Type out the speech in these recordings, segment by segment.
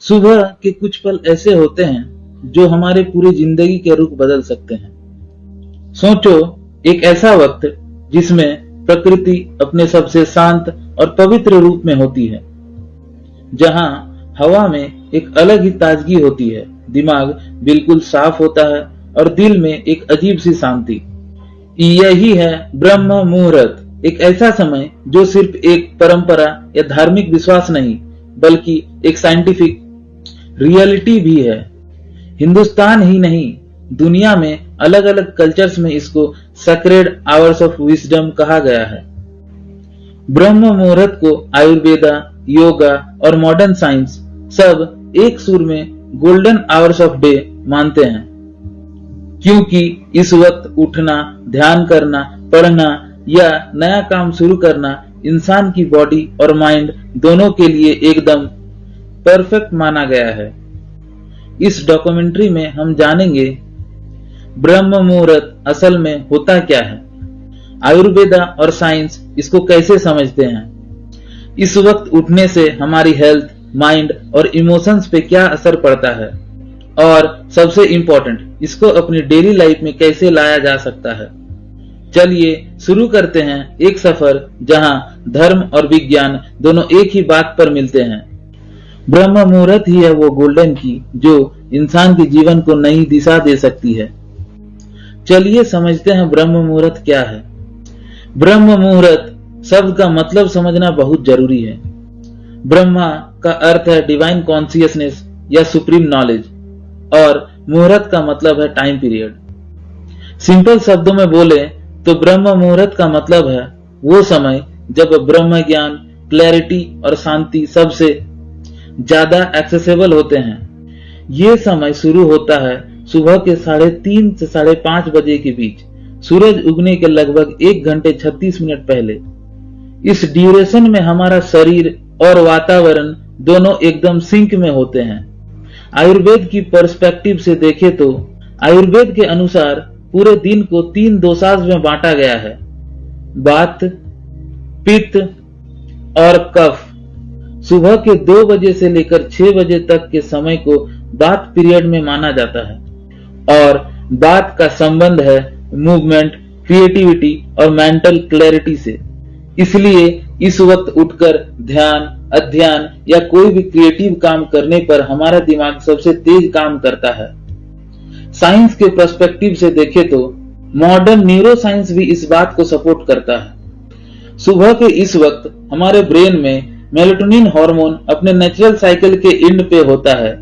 सुबह के कुछ पल ऐसे होते हैं जो हमारे पूरी जिंदगी के रुख बदल सकते हैं। सोचो, एक ऐसा वक्त जिसमें प्रकृति अपने सबसे शांत और पवित्र रूप में होती है, जहां हवा में एक अलग ही ताजगी होती है, दिमाग बिल्कुल साफ होता है और दिल में एक अजीब सी शांति। यही है ब्रह्म मुहूर्त, एक ऐसा समय जो सिर्फ एक परंपरा या धार्मिक विश्वास नहीं, बल्कि एक साइंटिफिक रियलिटी भी है। हिंदुस्तान ही नहीं, दुनिया में अलग अलग कल्चर्स में इसको सेक्रेड आवर्स ऑफ विजडम कहा गया है। ब्रह्म मुहूर्त को आयुर्वेदा, योगा और मॉडर्न साइंस सब एक सुर में गोल्डन आवर्स ऑफ डे मानते हैं, क्योंकि इस वक्त उठना, ध्यान करना, पढ़ना या नया काम शुरू करना इंसान की बॉडी और माइंड दोनों के लिए एकदम परफेक्ट माना गया है। इस डॉक्यूमेंट्री में हम जानेंगे ब्रह्म मुहूर्त असल में होता क्या है, आयुर्वेदा और साइंस इसको कैसे समझते हैं, इस वक्त उठने से हमारी हेल्थ, माइंड और इमोशंस पे क्या असर पड़ता है, और सबसे इंपॉर्टेंट, इसको अपनी डेली लाइफ में कैसे लाया जा सकता है। चलिए शुरू करते हैं एक सफर जहां धर्म और विज्ञान दोनों एक ही बात पर मिलते हैं। ब्रह्म मुहूर्त ही है वो गोल्डन की जो इंसान के जीवन को नई दिशा दे सकती है। चलिए समझते हैं ब्रह्म मुहूर्त क्या है। ब्रह्म मुहूर्त शब्द का मतलब समझना बहुत जरूरी है। ब्रह्मा का अर्थ है डिवाइन कॉन्शियसनेस या सुप्रीम नॉलेज, और मुहूर्त का मतलब है टाइम पीरियड। सिंपल शब्दों में बोले तो ब्रह्म मुहूर्त का मतलब है वो समय जब ब्रह्म ज्ञान, क्लैरिटी और शांति सबसे ज्यादा एक्सेसिबल होते हैं। ये समय शुरू होता है सुबह के 3:30 से 5:30 बजे के बीच, सूरज उगने के लगभग 1 घंटे 36 मिनट पहले। इस ड्यूरेशन में हमारा शरीर और वातावरण दोनों एकदम सिंक में होते हैं। आयुर्वेद की पर्सपेक्टिव से देखें तो आयुर्वेद के अनुसार पूरे दिन को 3 दोषाज में बांटा गया है, वात, पित्त और कफ। सुबह के 2 बजे से लेकर 6 बजे तक के समय को वात पीरियड में माना जाता है, और वात का संबंध है मूवमेंट, क्रिएटिविटी और मेंटल क्लैरिटी से। इसलिए इस वक्त उठकर ध्यान, अध्ययन या कोई भी क्रिएटिव काम करने पर हमारा दिमाग सबसे तेज काम करता है। साइंस के पर्सपेक्टिव से देखें तो मॉडर्न न्यूरो साइंस भी इस बात को सपोर्ट करता है। सुबह के इस वक्त हमारे ब्रेन में मेलाटोनिन हार्मोन अपने नेचुरल साइकिल के एंड पे होता है,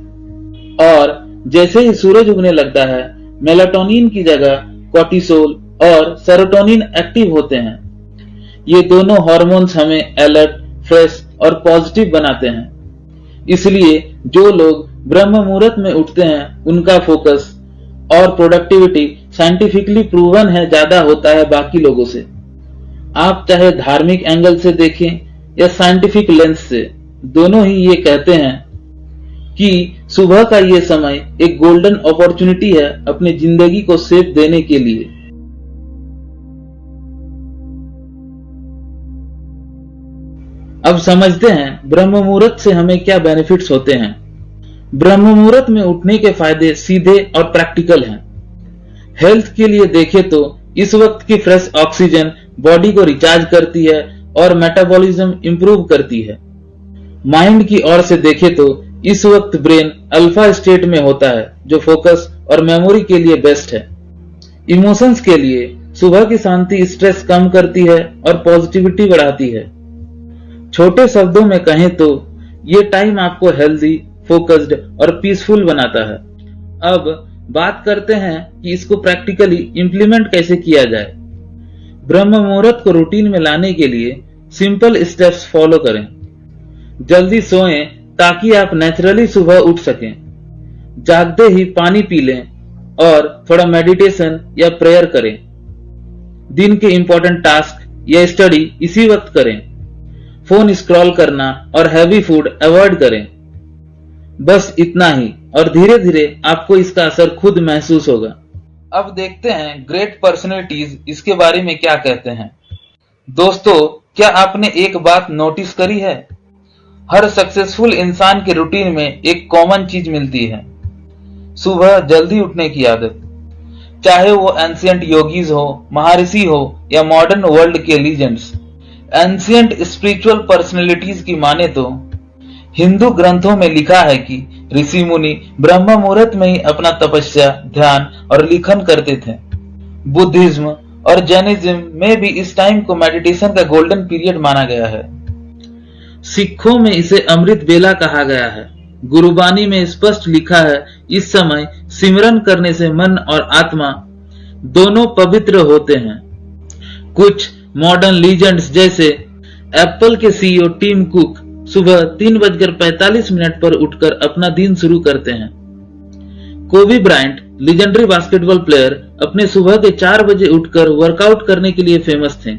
और जैसे ही सूरज उगने लगता है, मेलाटोनिन की जगह कोर्टिसोल और सेरोटोनिन एक्टिव होते हैं। ये दोनों हार्मोन्स हमें अलर्ट, फ्रेश और पॉजिटिव बनाते हैं। इसलिए जो लोग ब्रह्म मुहूर्त में उठते हैं, उनका फोकस और प्रोडक्टिविटी साइंटिफिकली प्रूवन है ज्यादा होता है बाकी लोगों से। आप चाहे धार्मिक एंगल से देखें या साइंटिफिक लेंस से, दोनों ही ये कहते हैं कि सुबह का ये समय एक गोल्डन अपॉर्चुनिटी है अपनी जिंदगी को शेप देने के लिए। अब समझते हैं ब्रह्म मुहूर्त से हमें क्या बेनिफिट्स होते हैं। ब्रह्म मुहूर्त में उठने के फायदे सीधे और प्रैक्टिकल हैं। हेल्थ के लिए देखें तो इस वक्त की फ्रेश ऑक्सीजन बॉडी को रिचार्ज करती है और मेटाबॉलिज्म इंप्रूव करती है। माइंड की ओर से देखें तो इस वक्त ब्रेन अल्फा स्टेट में होता है, जो फोकस और मेमोरी के लिए बेस्ट है। इमोशंस के लिए सुबह की शांति स्ट्रेस कम करती है और पॉजिटिविटी बढ़ाती है। छोटे शब्दों में कहें तो ये टाइम आपको हेल्दी, फोकस्ड और पीसफुल बनाता है। अब बात करते हैं कि इसको प्रैक्टिकली इंप्लीमेंट कैसे किया जाए। ब्रह्म मुहूर्त को रूटीन में लाने के लिए सिंपल स्टेप्स फॉलो करें। जल्दी सोएं ताकि आप नेचुरली सुबह उठ सकें। जागते ही पानी पी लें और थोड़ा मेडिटेशन या प्रेयर करें। दिन के इंपॉर्टेंट टास्क या स्टडी इसी वक्त करें। फोन स्क्रॉल करना और हैवी फूड अवॉइड करें। बस इतना ही, और धीरे धीरे आपको इसका असर खुद महसूस होगा। अब देखते हैं ग्रेट पर्सनैलिटीज इसके बारे में क्या कहते हैं। दोस्तों, क्या आपने एक बात नोटिस करी है? हर सक्सेसफुल इंसान के रूटीन में एक कॉमन चीज मिलती है, सुबह जल्दी उठने की आदत। चाहे वो एंशिएंट योगीज हो, महर्षि हो या मॉडर्न वर्ल्ड के लीजेंड्स। एंशिएंट स्पिरिचुअल पर्सनैलिटीज की माने तो हिंदू ग्रंथों में लिखा है कि ऋषि मुनि ब्रह्म मुहूर्त में ही अपना तपस्या, ध्यान और लिखन करते थे। बुद्धिज्म और जैनिज्म में भी इस टाइम को मेडिटेशन का गोल्डन पीरियड माना गया है। सिखों में इसे अमृत बेला कहा गया है। गुरुबानी में स्पष्ट लिखा है, इस समय सिमरन करने से मन और आत्मा दोनों पवित्र होते हैं। कुछ मॉडर्न लीजेंड्स जैसे एप्पल के सीईओ टिम कुक सुबह 3:45 पर उठकर अपना दिन शुरू करते हैं। कोबी ब्रायंट लीजेंडरी बास्केटबॉल प्लेयर अपने सुबह के 4 बजे उठकर वर्कआउट करने के लिए फेमस थे।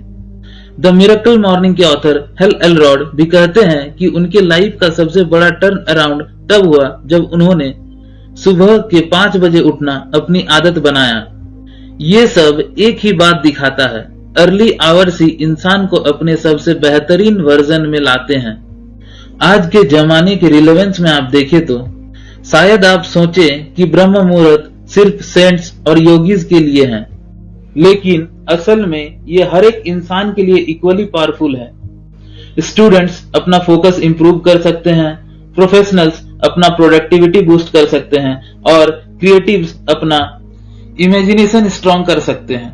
द मिरेकल मॉर्निंग के ऑथर हेल एलरॉड भी कहते हैं कि उनके लाइफ का सबसे बड़ा टर्न अराउंड तब हुआ जब उन्होंने सुबह के 5 बजे उठना अपनी आदत बनाया। ये सब एक ही बात दिखाता है, अर्ली आवर्स ही इंसान को अपने सबसे बेहतरीन वर्जन में लाते हैं। आज के जमाने के रिलेवेंस में आप देखें तो शायद आप सोचें कि ब्रह्म मुहूर्त सिर्फ सेंट्स और योगीज के लिए हैं, लेकिन असल में ये हर एक इंसान के लिए इक्वली पावरफुल है। स्टूडेंट्स अपना फोकस इंप्रूव कर सकते हैं, प्रोफेशनल्स अपना प्रोडक्टिविटी बूस्ट कर सकते हैं और क्रिएटिव्स अपना इमेजिनेशन स्ट्रॉन्ग कर सकते हैं।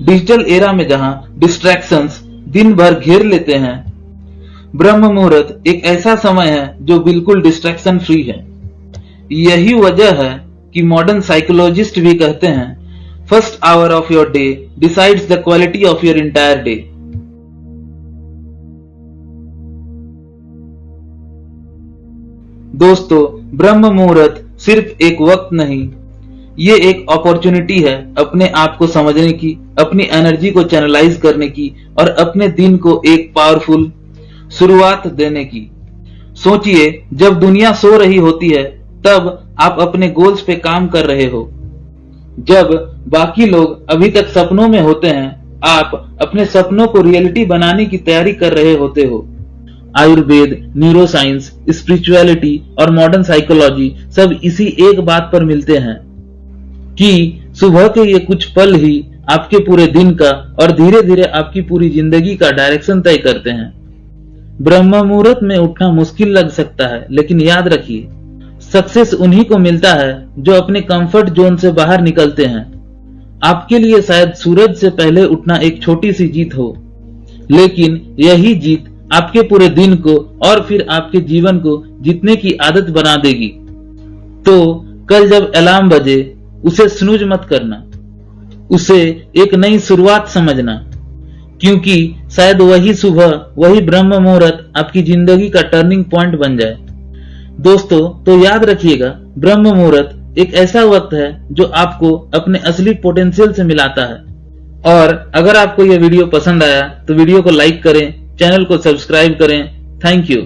डिजिटल एरा में जहां डिस्ट्रैक्शंस दिन भर घेर लेते हैं, ब्रह्म मुहूर्त एक ऐसा समय है जो बिल्कुल डिस्ट्रैक्शन फ्री है। यही वजह है कि मॉडर्न साइकोलॉजिस्ट भी कहते हैं, first hour of your day decides the quality of your entire day. दोस्तों, ब्रह्म मुहूर्त सिर्फ एक वक्त नहीं, ये एक अपॉर्चुनिटी है अपने आप को समझने की, अपनी एनर्जी को चैनलाइज करने की और अपने दिन को एक पावरफुल शुरुआत देने की। सोचिए, जब दुनिया सो रही होती है तब आप अपने गोल्स पे काम कर रहे हो। जब बाकी लोग अभी तक सपनों में होते हैं, आप अपने सपनों को रियलिटी बनाने की तैयारी कर रहे होते हो। आयुर्वेद, न्यूरोसाइंस, स्पिरिचुअलिटी और मॉडर्न साइकोलॉजी सब इसी एक बात पर मिलते हैं कि सुबह के ये कुछ पल ही आपके पूरे दिन का और धीरे धीरे आपकी पूरी जिंदगी का डायरेक्शन तय करते हैं। ब्रह्म मुहूर्त में उठना मुश्किल लग सकता है, लेकिन याद रखिए, सक्सेस उन्हीं को मिलता है जो अपने कंफर्ट जोन से बाहर निकलते हैं। आपके लिए शायद सूरज से पहले उठना एक छोटी सी जीत हो, लेकिन यही जीत आपके पूरे दिन को और फिर आपके जीवन को जीतने की आदत बना देगी। तो कल जब अलार्म बजे, उसे स्नूज मत करना, उसे एक नई शुरुआत समझना, क्योंकि शायद वही सुबह, वही ब्रह्म मुहूर्त आपकी जिंदगी का टर्निंग पॉइंट बन जाए। दोस्तों, तो याद रखिएगा, ब्रह्म मुहूर्त एक ऐसा वक्त है जो आपको अपने असली पोटेंशियल से मिलाता है। और अगर आपको यह वीडियो पसंद आया तो वीडियो को लाइक करें, चैनल को सब्सक्राइब करें। Thank you.